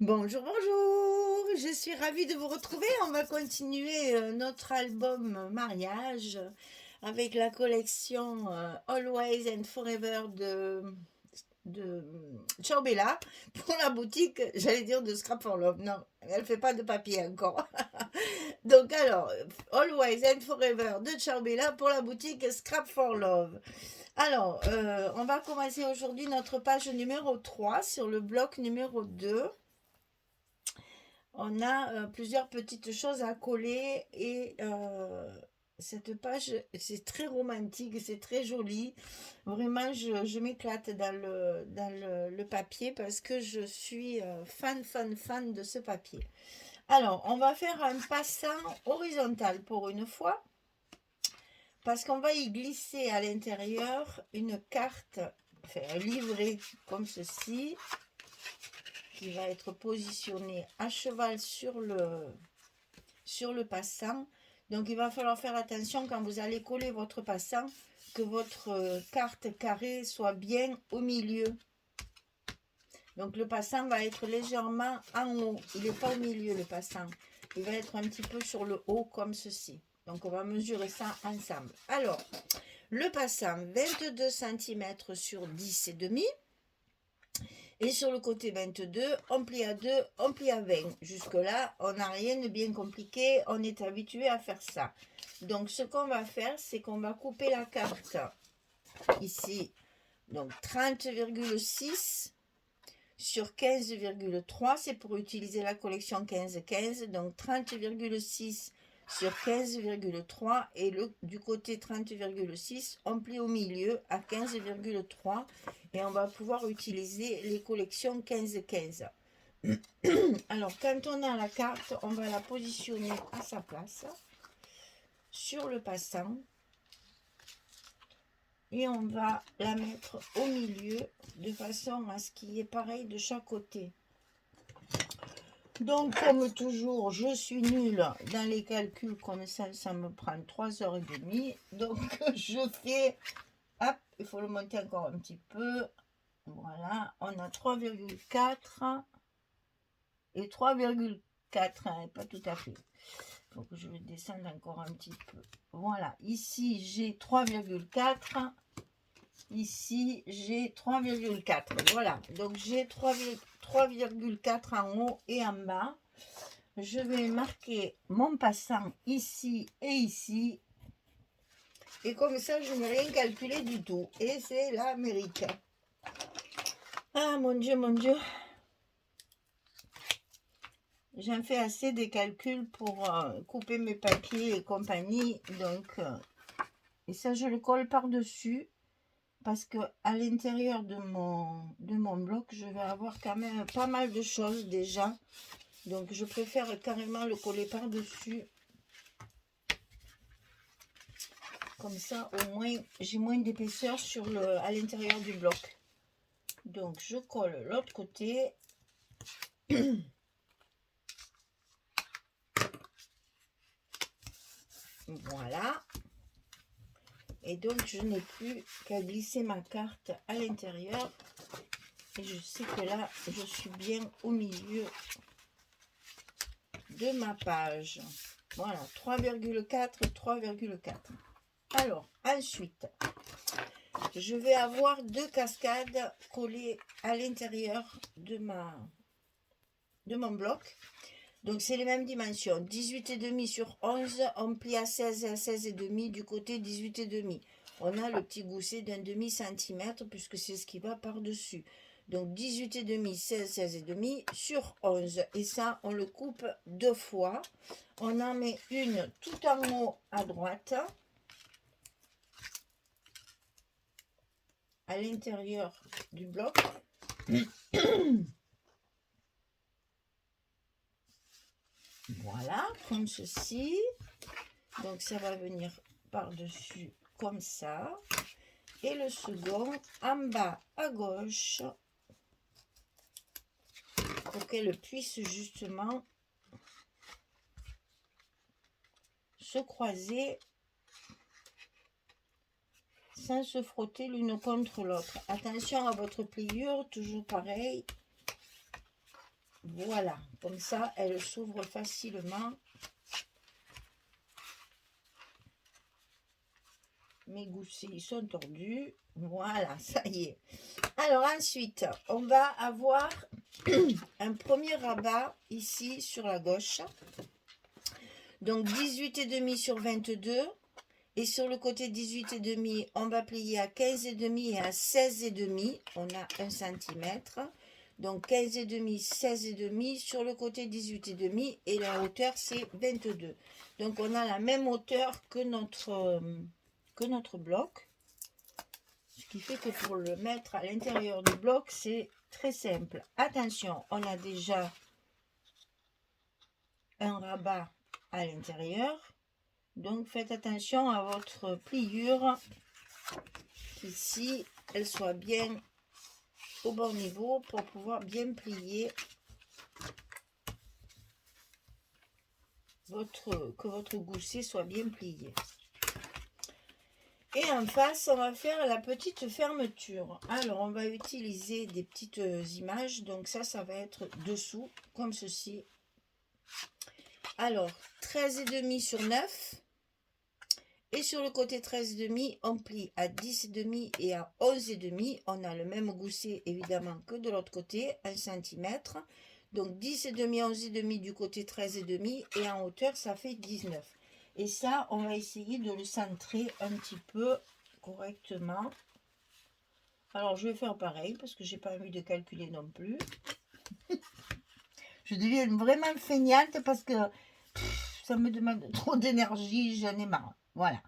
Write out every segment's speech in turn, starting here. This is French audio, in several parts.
Bonjour, bonjour, je suis ravie de vous retrouver. On va continuer notre album mariage avec la collection Always and Forever de Ciao Bella pour la boutique, j'allais dire de Scrap for Love. Non, elle fait pas de papier encore. Donc alors, Always and Forever de Ciao Bella pour la boutique Scrap for Love. Alors, on va commencer aujourd'hui notre page numéro 3 sur le bloc numéro 2. On a plusieurs petites choses à coller et cette page, c'est très romantique, c'est très joli. Vraiment, je m'éclate dans le papier parce que je suis fan de ce papier. Alors, on va faire un passant horizontal pour une fois parce qu'on va y glisser à l'intérieur une carte, enfin un livret comme ceci, qui va être positionné à cheval sur le passant. Donc il va falloir faire attention quand vous allez coller votre passant que votre carte carrée soit bien au milieu. Donc le passant va être légèrement en haut. Il n'est pas au milieu le passant. Il va être un petit peu sur le haut comme ceci. Donc on va mesurer ça ensemble. Alors le passant 22 cm sur 10,5. Et sur le côté 22, on plie à 2, on plie à 20. Jusque-là, on n'a rien de bien compliqué, on est habitué à faire ça. Donc, ce qu'on va faire, c'est qu'on va couper la carte ici, donc 30,6 sur 15,3. C'est pour utiliser la collection 15-15, donc 30,6 sur 15,3 et du côté 30,6 on plie au milieu à 15,3 et on va pouvoir utiliser les collections 15-15. Alors quand on a la carte, on va la positionner à sa place sur le passant et on va la mettre au milieu de façon à ce qu'il y ait pareil de chaque côté. Donc, comme toujours, je suis nulle dans les calculs comme ça me prend 3h30. Donc, je fais, hop, il faut le monter encore un petit peu. Voilà, on a 3,4 et 3,4, hein, pas tout à fait. Il faut que je le descende encore un petit peu. Voilà, ici j'ai 3,4. Ici, j'ai 3,4. Voilà, donc j'ai 3,4 en haut et en bas. Je vais marquer mon passant ici et ici. Et comme ça, je n'ai rien calculé du tout. Et c'est l'Amérique. Ah, mon Dieu, mon Dieu. J'en fais assez des calculs pour couper mes papiers et compagnie. Donc, et ça, je le colle par-dessus. Parce que à l'intérieur de mon bloc, je vais avoir quand même pas mal de choses déjà. Donc je préfère carrément le coller par-dessus. Comme ça, au moins, j'ai moins d'épaisseur à l'intérieur du bloc. Donc je colle l'autre côté. Voilà. Et donc je n'ai plus qu'à glisser ma carte à l'intérieur. Et je sais que là, je suis bien au milieu de ma page. Voilà, 3,4, 3,4. Alors, ensuite, je vais avoir 2 cascades collées à l'intérieur de mon bloc. Donc, c'est les mêmes dimensions. 18,5 sur 11, on plie à 16 et à 16,5 du côté 18,5. On a le petit gousset d'un demi-centimètre puisque c'est ce qui va par-dessus. Donc, 18,5, 16, 16,5 sur 11. Et ça, on le coupe 2 fois. On en met une tout en haut à droite. À l'intérieur du bloc. Voilà, comme ceci. Donc ça va venir par-dessus comme ça. Et le second en bas à gauche pour qu'elle puisse justement se croiser sans se frotter l'une contre l'autre. Attention à votre pliure, toujours pareil. Voilà, comme ça, elle s'ouvre facilement. Mes goussets, ils sont tordus. Voilà, ça y est. Alors ensuite, on va avoir un premier rabat ici sur la gauche. Donc 18,5 sur 22. Et sur le côté 18,5, on va plier à 15,5 et à 16,5. On a 1 cm. Donc 15,5, 16,5 sur le côté 18,5 et la hauteur c'est 22. Donc on a la même hauteur que notre bloc. Ce qui fait que pour le mettre à l'intérieur du bloc, c'est très simple. Attention, on a déjà un rabat à l'intérieur. Donc faites attention à votre pliure, ici, elle soit bien au bon niveau pour pouvoir bien plier que votre gousset soit bien plié. Et en face, on va faire la petite fermeture. Alors, on va utiliser des petites images. Donc ça va être dessous, comme ceci. Alors, 13,5 sur 9. Et sur le côté 13,5, on plie à 10,5 et à 11,5. On a le même gousset, évidemment, que de l'autre côté, 1 cm. Donc 10,5, 11,5 du côté 13,5. Et en hauteur, ça fait 19. Et ça, on va essayer de le centrer un petit peu correctement. Alors, je vais faire pareil parce que j'ai pas envie de calculer non plus. Je deviens vraiment feignante parce que ça me demande trop d'énergie, j'en ai marre. Voilà.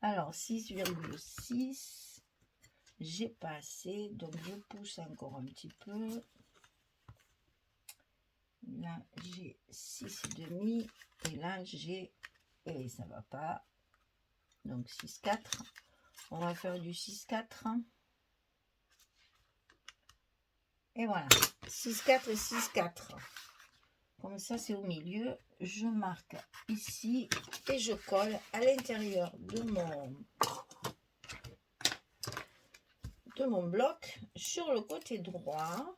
Alors, 6,6. J'ai pas assez, donc je pousse encore un petit peu. Là, j'ai 6,5. Et là, j'ai... Et ça va pas. Donc 6,4. On va faire du 6,4. Et voilà. 6,4 et 6,4. Comme ça, c'est au milieu. Je marque ici et je colle à l'intérieur de mon bloc sur le côté droit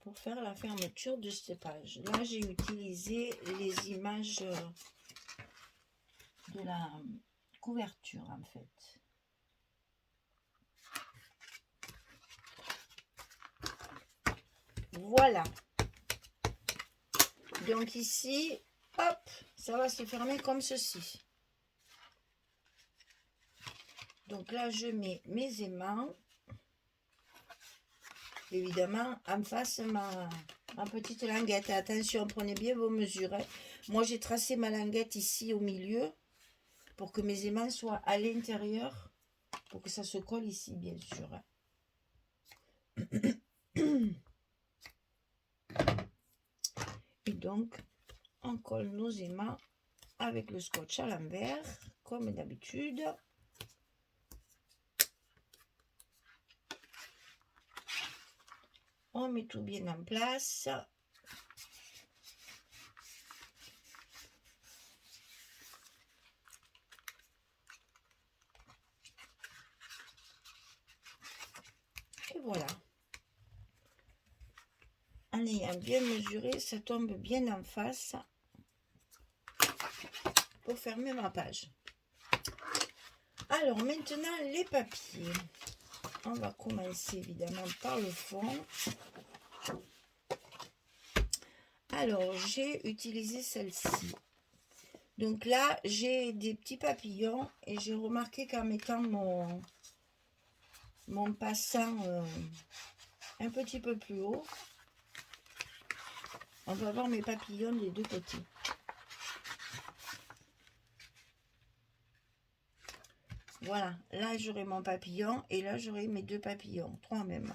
pour faire la fermeture de cette page. Là, j'ai utilisé les images de la couverture en fait. Voilà. Donc ici, hop, ça va se fermer comme ceci. Donc là, je mets mes aimants. Évidemment, en face, ma petite languette. Attention, prenez bien vos mesures. Hein. Moi, j'ai tracé ma languette ici au milieu pour que mes aimants soient à l'intérieur, pour que ça se colle ici, bien sûr. Et donc, on colle nos aimants avec le scotch à l'envers, comme d'habitude. On met tout bien en place. Et voilà. En ayant bien mesuré, ça tombe bien en face pour fermer ma page. Alors maintenant, les papiers. On va commencer évidemment par le fond. Alors, j'ai utilisé celle-ci. Donc là, j'ai des petits papillons et j'ai remarqué qu'en mettant mon passant un petit peu plus haut, on va avoir mes papillons des deux côtés. Voilà, là j'aurai mon papillon et là j'aurai mes deux papillons, 3 même.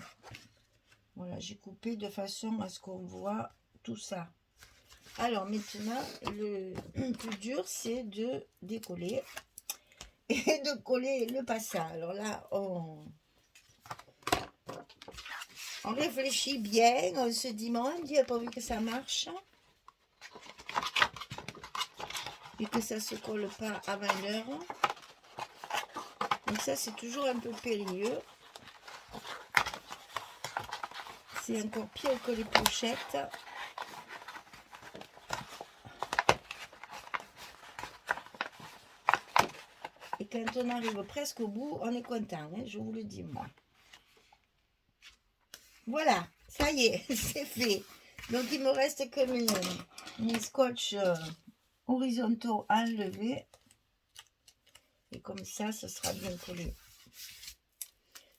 Voilà, j'ai coupé de façon à ce qu'on voit tout ça. Alors maintenant, le plus dur, c'est de décoller et de coller le passant. Alors là, on réfléchit bien, on se dit, mon Dieu, pourvu que ça marche et que ça se colle pas avant l'heure. Donc ça, c'est toujours un peu périlleux. c'est encore pire que les pochettes. Et quand on arrive presque au bout, on est content, hein, je vous le dis moi. Voilà, ça y est, c'est fait. Donc il me reste que mes scotch horizontaux à enlever. Et comme ça sera bien collé.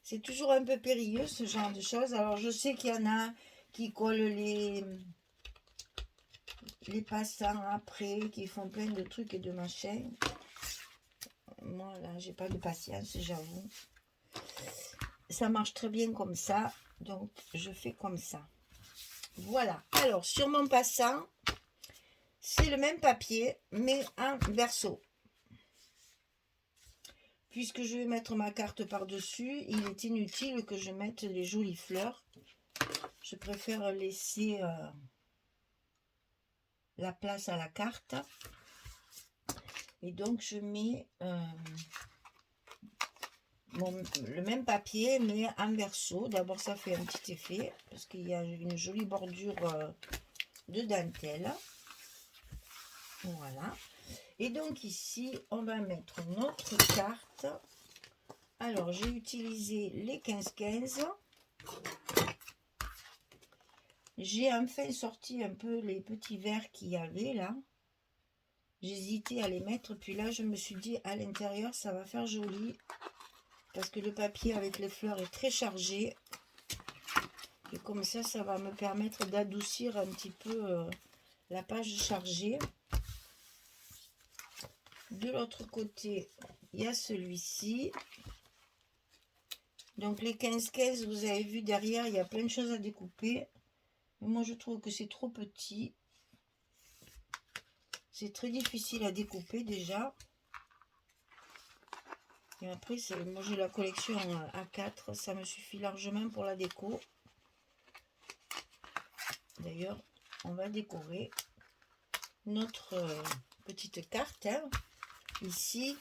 C'est toujours un peu périlleux ce genre de choses. Alors je sais qu'il y en a qui collent les passants après, qui font plein de trucs et de machins. Moi là, j'ai pas de patience, j'avoue. Ça marche très bien comme ça, donc je fais comme ça. Voilà. Alors sur mon passant, c'est le même papier, mais en verso. Puisque je vais mettre ma carte par-dessus, il est inutile que je mette les jolies fleurs. Je préfère laisser la place à la carte. Et donc, je mets le même papier, mais en verso. D'abord, ça fait un petit effet, parce qu'il y a une jolie bordure de dentelle. Voilà. Et donc, ici, on va mettre notre carte. Alors, j'ai utilisé les 15-15. J'ai enfin sorti un peu les petits verres qu'il y avait là. J'hésitais à les mettre, puis là je me suis dit à l'intérieur ça va faire joli. Parce que le papier avec les fleurs est très chargé. Et comme ça, ça va me permettre d'adoucir un petit peu la page chargée. De l'autre côté, il y a celui-ci. Donc les 15-15, vous avez vu derrière, il y a plein de choses à découper. Mais moi je trouve que c'est trop petit. C'est très difficile à découper déjà. Et après, moi j'ai la collection A4, ça me suffit largement pour la déco. D'ailleurs, on va décorer notre petite carte. Hein. Ici,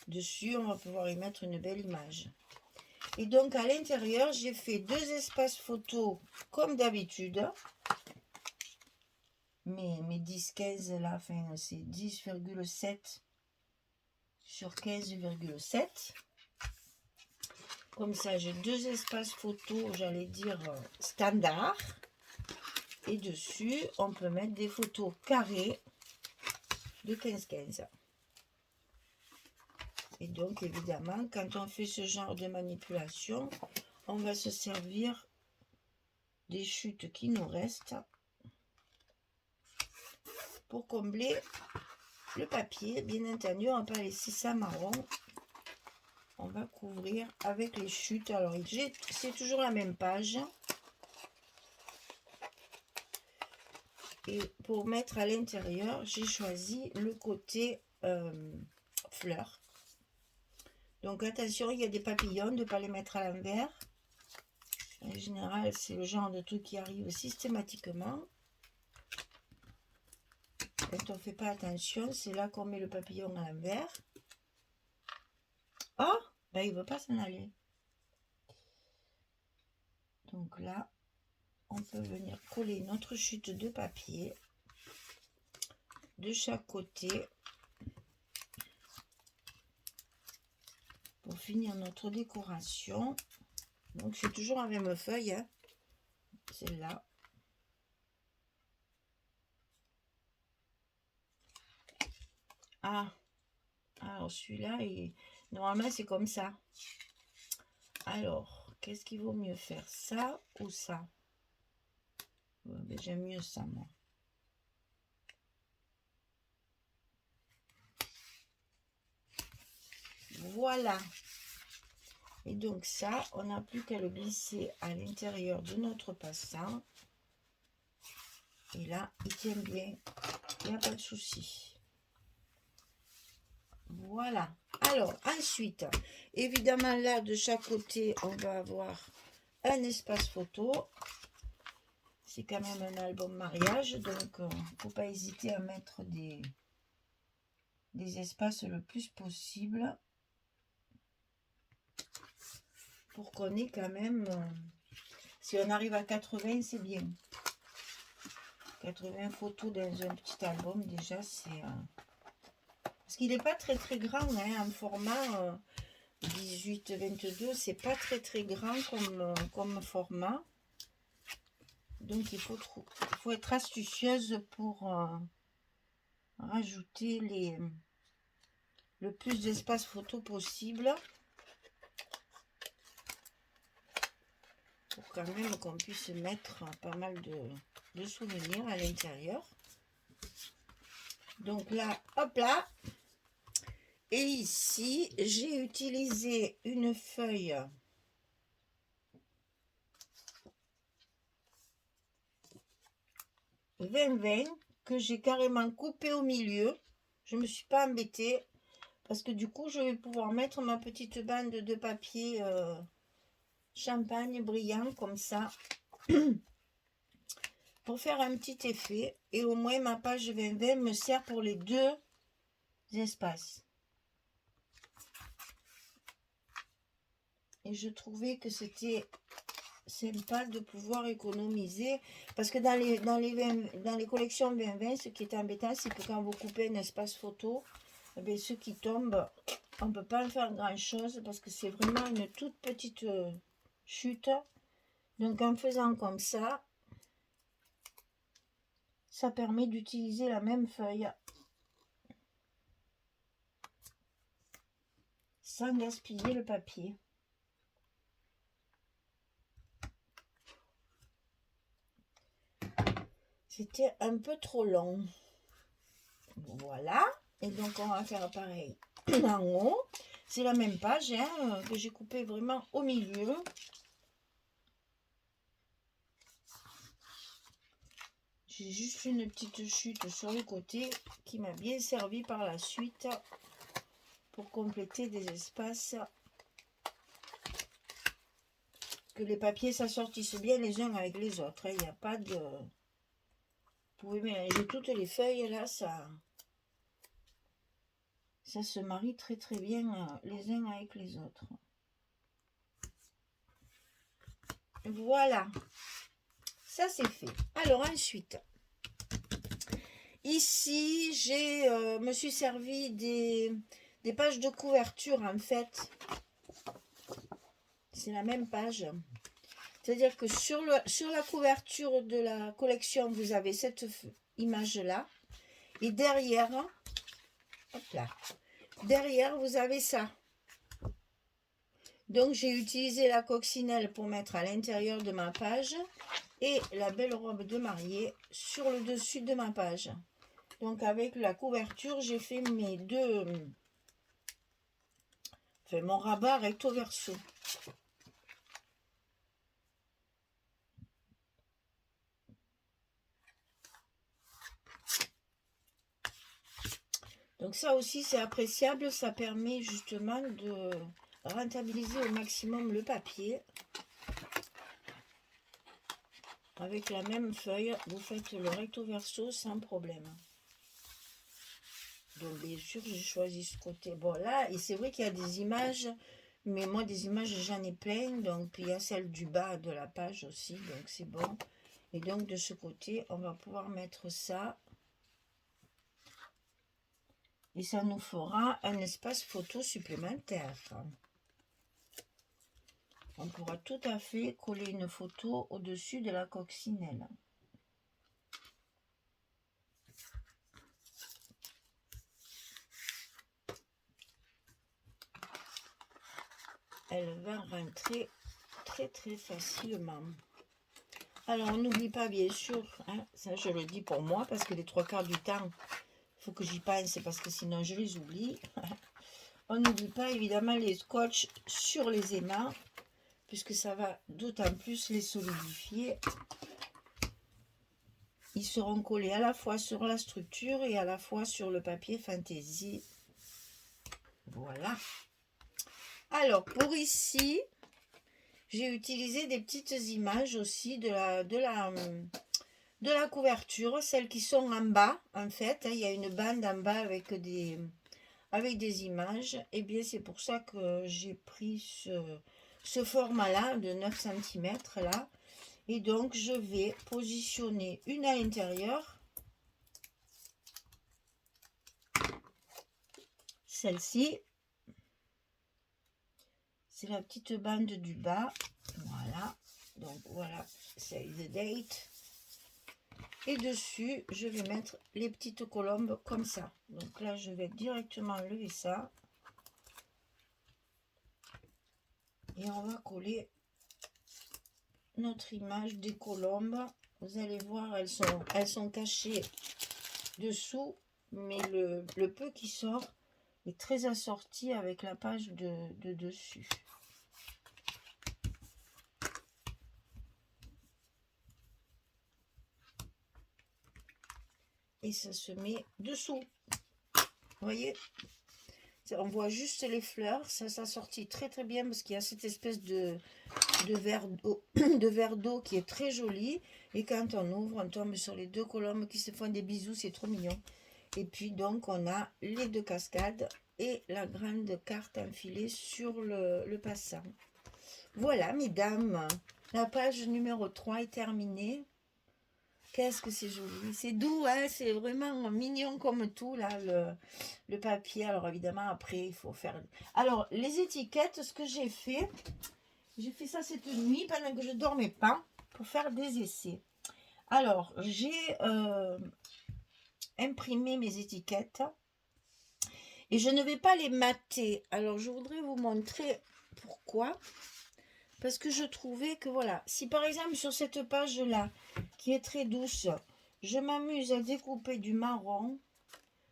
dessus, on va pouvoir y mettre une belle image. Et donc, à l'intérieur, j'ai fait 2 espaces photos comme d'habitude. Mes 10-15 là, enfin, c'est 10,7 sur 15,7. Comme ça, j'ai 2 espaces photos, j'allais dire standard. Et dessus, on peut mettre des photos carrées de 15-15. Et donc, évidemment, quand on fait ce genre de manipulation, on va se servir des chutes qui nous restent pour combler le papier. Bien entendu, on ne va pas laisser ça marron. On va couvrir avec les chutes. Alors, c'est toujours la même page. Et pour mettre à l'intérieur, j'ai choisi le côté fleurs. Donc attention, il y a des papillons, de ne pas les mettre à l'envers. En général, c'est le genre de truc qui arrive systématiquement. Quand on ne fait pas attention, c'est là qu'on met le papillon à l'envers. Oh, ben il ne veut pas s'en aller. Donc là, on peut venir coller notre chute de papier de chaque côté pour finir notre décoration. Donc c'est toujours la même feuille, hein, celle-là. Ah, alors celui-là, normalement c'est comme ça. Alors, qu'est-ce qu'il vaut mieux faire, ça ou ça? Ben, j'aime mieux ça, moi. Voilà. Et donc ça, on n'a plus qu'à le glisser à l'intérieur de notre passant. Et là, il tient bien. Il n'y a pas de souci. Voilà. Alors, ensuite, évidemment, là, de chaque côté, on va avoir un espace photo. C'est quand même un album mariage, donc il ne faut pas hésiter à mettre des espaces le plus possible pour qu'on ait quand même Si on arrive à 80, c'est bien. 80 photos dans un petit album, déjà, c'est... Parce qu'il n'est pas très très grand, hein, en format 18-22, c'est pas très très grand comme format. Donc il faut être astucieuse pour rajouter le plus d'espace photo possible. Pour quand même qu'on puisse mettre pas mal de souvenirs à l'intérieur. Donc là, hop là. Et ici, j'ai utilisé une feuille vingt que j'ai carrément coupée au milieu. Je ne me suis pas embêtée parce que du coup, je vais pouvoir mettre ma petite bande de papier champagne brillant comme ça pour faire un petit effet. Et au moins, ma page 20 me sert pour les deux espaces. Et je trouvais que c'était sympa de pouvoir économiser. Parce que dans les collections 20-20, ce qui est embêtant, c'est que quand vous coupez un espace photo, eh bien, ceux qui tombent, on ne peut pas en faire grand-chose parce que c'est vraiment une toute petite chute. Donc en faisant comme ça permet d'utiliser la même feuille sans gaspiller le papier. C'était un peu trop long. Voilà. Et donc, on va faire pareil en haut. C'est la même page hein, que j'ai coupé vraiment au milieu. J'ai juste une petite chute sur le côté qui m'a bien servi par la suite pour compléter des espaces. Que les papiers s'assortissent bien les uns avec les autres. Il n'y a pas de... Vous pouvez mélanger toutes les feuilles là, ça se marie très très bien les uns avec les autres. Voilà, ça c'est fait. Alors ensuite, ici je me suis servi des pages de couverture en fait. C'est la même page. C'est-à-dire que sur la couverture de la collection, vous avez cette image-là. Et derrière, hop là, derrière, vous avez ça. Donc, j'ai utilisé la coccinelle pour mettre à l'intérieur de ma page et la belle robe de mariée sur le dessus de ma page. Donc, avec la couverture, j'ai fait mes deux... Enfin, mon rabat recto verso. Donc ça aussi c'est appréciable, ça permet justement de rentabiliser au maximum le papier. Avec la même feuille, vous faites le recto verso sans problème. Donc bien sûr j'ai choisi ce côté. Bon là, et c'est vrai qu'il y a des images, mais moi des images j'en ai plein. Donc il y a celle du bas de la page aussi, donc c'est bon. Et donc de ce côté, on va pouvoir mettre ça. Et ça nous fera un espace photo supplémentaire. On pourra tout à fait coller une photo au-dessus de la coccinelle. Elle va rentrer très très facilement. Alors on n'oublie pas bien sûr, hein, ça je le dis pour moi parce que les 3/4 du temps, il faut que j'y pense parce que sinon je les oublie. On n'oublie pas évidemment les scotch sur les aimants puisque ça va d'autant plus les solidifier. Ils seront collés à la fois sur la structure et à la fois sur le papier fantaisie. Voilà. Alors pour ici, j'ai utilisé des petites images aussi de la couverture, celles qui sont en bas en fait. Il y a une bande en bas avec des images. Et bien c'est pour ça que j'ai pris ce format là de 9 cm là. Et donc, je vais positionner une à l'intérieur. Celle-ci. C'est la petite bande du bas. Voilà. Donc, voilà. Save the date. Et dessus, je vais mettre les petites colombes comme ça. Donc là, je vais directement enlever ça. Et on va coller notre image des colombes. Vous allez voir, elles sont cachées dessous, mais le peu qui sort est très assorti avec la page de dessus. Et ça se met dessous. Vous voyez, on voit juste les fleurs. Ça s'assortit très très bien parce qu'il y a cette espèce de verre d'eau qui est très joli. Et quand on ouvre, on tombe sur les deux colombes qui se font des bisous. C'est trop mignon. Et puis donc on a les deux cascades et la grande carte enfilée sur le passant. Voilà mesdames, la page numéro 3 est terminée. Qu'est-ce que c'est joli, c'est doux, hein, c'est vraiment mignon comme tout là, le papier. Alors évidemment après il faut faire... Alors les étiquettes, ce que j'ai fait ça cette nuit pendant que je dormais pas pour faire des essais. Alors j'ai imprimé mes étiquettes et je ne vais pas les mater. Alors je voudrais vous montrer pourquoi. Parce que je trouvais que voilà, si par exemple sur cette page là, qui est très douce, je m'amuse à découper du marron,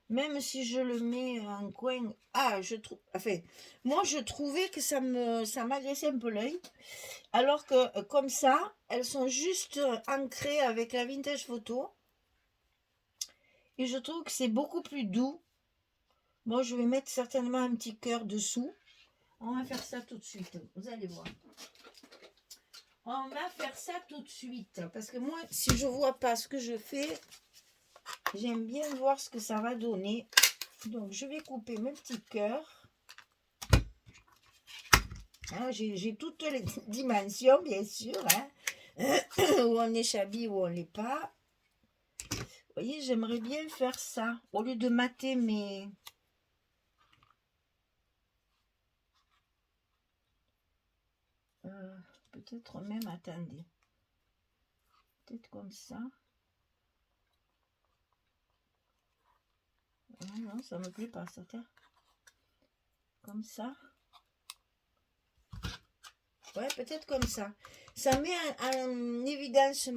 même si je le mets en coin, je trouve, enfin, moi je trouvais que ça m'agressait un peu l'œil, alors que comme ça, elles sont juste ancrées avec la vintage photo, et je trouve que c'est beaucoup plus doux. Moi je vais mettre certainement un petit cœur dessous. On va faire ça tout de suite, vous allez voir. On va faire ça tout de suite. Parce que moi, si je ne vois pas ce que je fais, j'aime bien voir ce que ça va donner. Donc, je vais couper mes petits cœurs. Hein, j'ai toutes les dimensions, bien sûr. Hein, où on est chabi, où on ne l'est pas. Vous voyez, j'aimerais bien faire ça. Au lieu de mater mes... peut-être même, attendez. Peut-être comme ça. Non, ça me plaît pas, ça. Comme ça. Ouais, peut-être comme ça. Ça met en évidence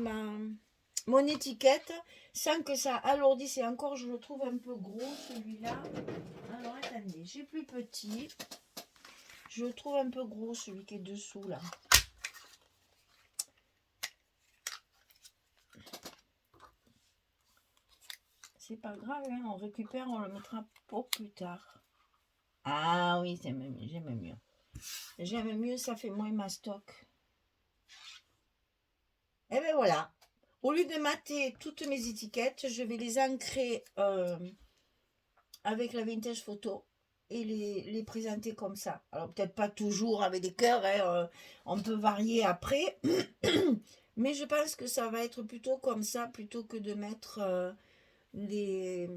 mon étiquette sans que ça alourdisse. Et encore, je le trouve un peu gros, celui-là. Alors, attendez, j'ai plus petit. Je le trouve un peu gros, celui qui est dessous, là. C'est pas grave, hein, on récupère, on le mettra pour plus tard. Ah oui, j'aime mieux. J'aime mieux, ça fait moins mastoc. Et bien voilà. Au lieu de mater toutes mes étiquettes, je vais les ancrer avec la vintage photo et les présenter comme ça. Alors peut-être pas toujours avec des cœurs, hein, on peut varier après. Mais je pense que ça va être plutôt comme ça, plutôt que de mettre des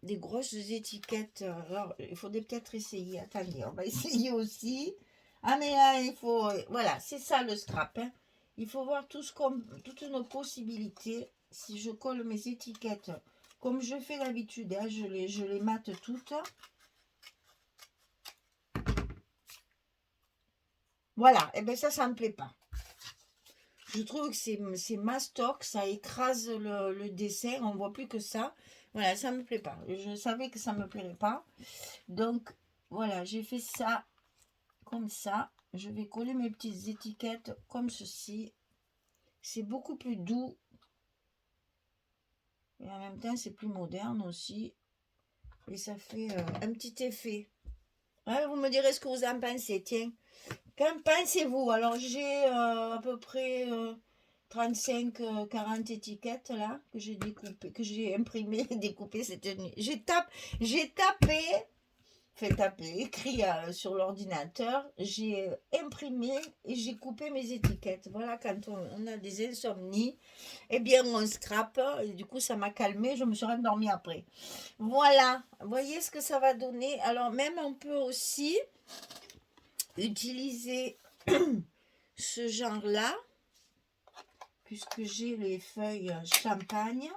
grosses étiquettes. Alors il faudrait peut-être essayer. Attendez, on va essayer aussi. Ah mais là, il faut... Voilà, c'est ça le scrap. Hein. Il faut voir toutes nos possibilités. Si je colle mes étiquettes comme je fais d'habitude, hein, je les mate toutes. Voilà, et bien ça me plaît pas. Je trouve que c'est mastoc, ça écrase le dessin, on voit plus que ça. Voilà, ça me plaît pas. Je savais que ça me plairait pas. Donc, voilà, j'ai fait ça comme ça. Je vais coller mes petites étiquettes comme ceci. C'est beaucoup plus doux. Et en même temps, c'est plus moderne aussi. Et ça fait un petit effet. Ouais, vous me direz ce que vous en pensez, tiens. Qu'en pensez-vous? Alors, j'ai à peu près 35-40 étiquettes là, que j'ai découpées, que j'ai imprimées et découpées cette nuit. J'ai tapé fait taper, écrit sur l'ordinateur, j'ai imprimé et j'ai coupé mes étiquettes. Voilà, quand on a des insomnies, eh bien on scrape, et du coup ça m'a calmé, je me suis rendormie après. Voilà, voyez ce que ça va donner. Alors même on peut aussi utiliser ce genre-là, puisque j'ai les feuilles champagne,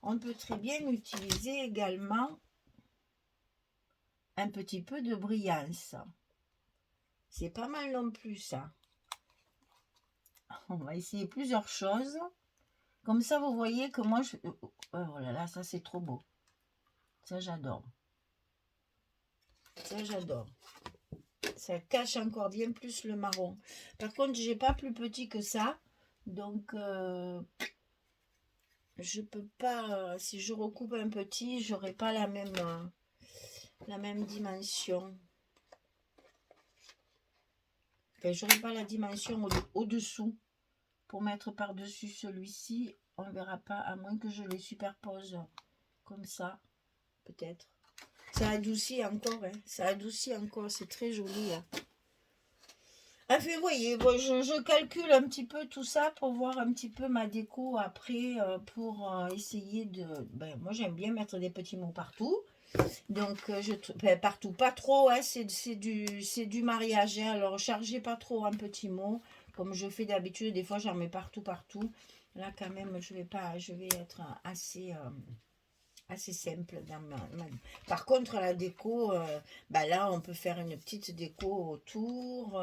on peut très bien utiliser également un petit peu de brillance. C'est pas mal non plus ça. On va essayer plusieurs choses. Comme ça, vous voyez que moi, oh là là, ça c'est trop beau. Ça, j'adore. Ça, j'adore. Ça cache encore bien plus le marron. Par contre, j'ai pas plus petit que ça. Donc, je peux pas... si je recoupe un petit, j'aurai pas la même dimension. Enfin, j'aurai pas la dimension au-dessous. Pour mettre par-dessus celui-ci, on ne verra pas, à moins que je les superpose comme ça, peut-être. Ça adoucit encore, hein. Ça adoucit encore, c'est très joli. Hein. Enfin, vous voyez, bon, je calcule un petit peu tout ça pour voir un petit peu ma déco après, pour essayer de... Ben, moi, j'aime bien mettre des petits mots partout. Donc, ben, partout, pas trop, hein, c'est du mariage. Hein, alors, chargez pas trop en petits mots, comme je fais d'habitude. Des fois, j'en mets partout, partout. Là, quand même, je vais être assez simple dans Par contre, la déco, bah là, on peut faire une petite déco autour.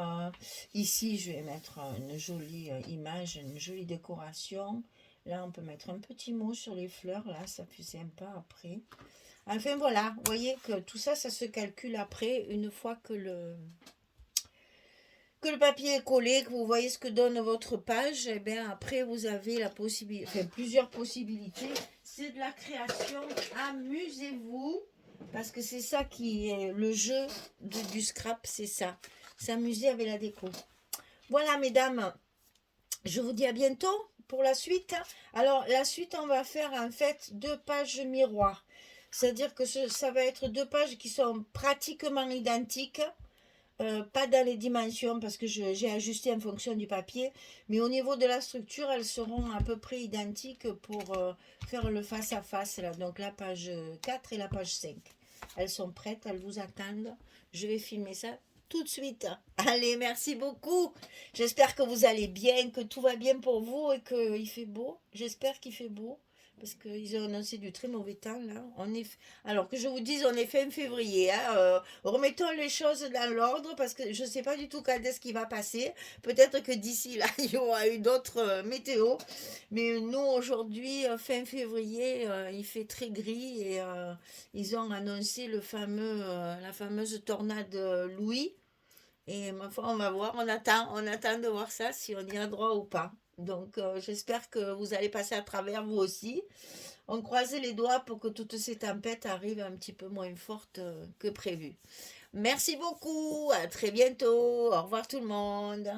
Ici, je vais mettre une jolie image, une jolie décoration. Là, on peut mettre un petit mot sur les fleurs. Là, ça fait sympa après. Enfin, voilà. Vous voyez que tout ça, ça se calcule après, une fois que le papier est collé, que vous voyez ce que donne votre page, et bien après vous avez la possibilité, enfin plusieurs possibilités. C'est de la création, amusez-vous, parce que c'est ça qui est le jeu du scrap, c'est ça. S'amuser avec la déco. Voilà mesdames, je vous dis à bientôt pour la suite. Alors la suite, on va faire en fait 2 pages miroirs. C'est-à-dire que ça va être 2 pages qui sont pratiquement identiques. Pas dans les dimensions parce que j'ai ajusté en fonction du papier, mais au niveau de la structure, elles seront à peu près identiques pour faire le face-à-face. Là. Donc la page 4 et la page 5. Elles sont prêtes, elles vous attendent. Je vais filmer ça tout de suite. Allez, merci beaucoup. J'espère que vous allez bien, que tout va bien pour vous et qu'il fait beau. J'espère qu'il fait beau. Parce qu'ils ont annoncé du très mauvais temps là. Alors que je vous dise, on est fin février. Hein, remettons les choses dans l'ordre parce que je ne sais pas du tout quand est-ce qu'il va passer. Peut-être que d'ici là, il y aura eu d'autres météos. Mais nous, aujourd'hui, fin février, il fait très gris et ils ont annoncé la fameuse tornade Louis. Et ma foi, on va voir, on attend de voir ça, si on y a droit ou pas. Donc, j'espère que vous allez passer à travers vous aussi. On croise les doigts pour que toutes ces tempêtes arrivent un petit peu moins fortes que prévu. Merci beaucoup, à très bientôt. Au revoir tout le monde.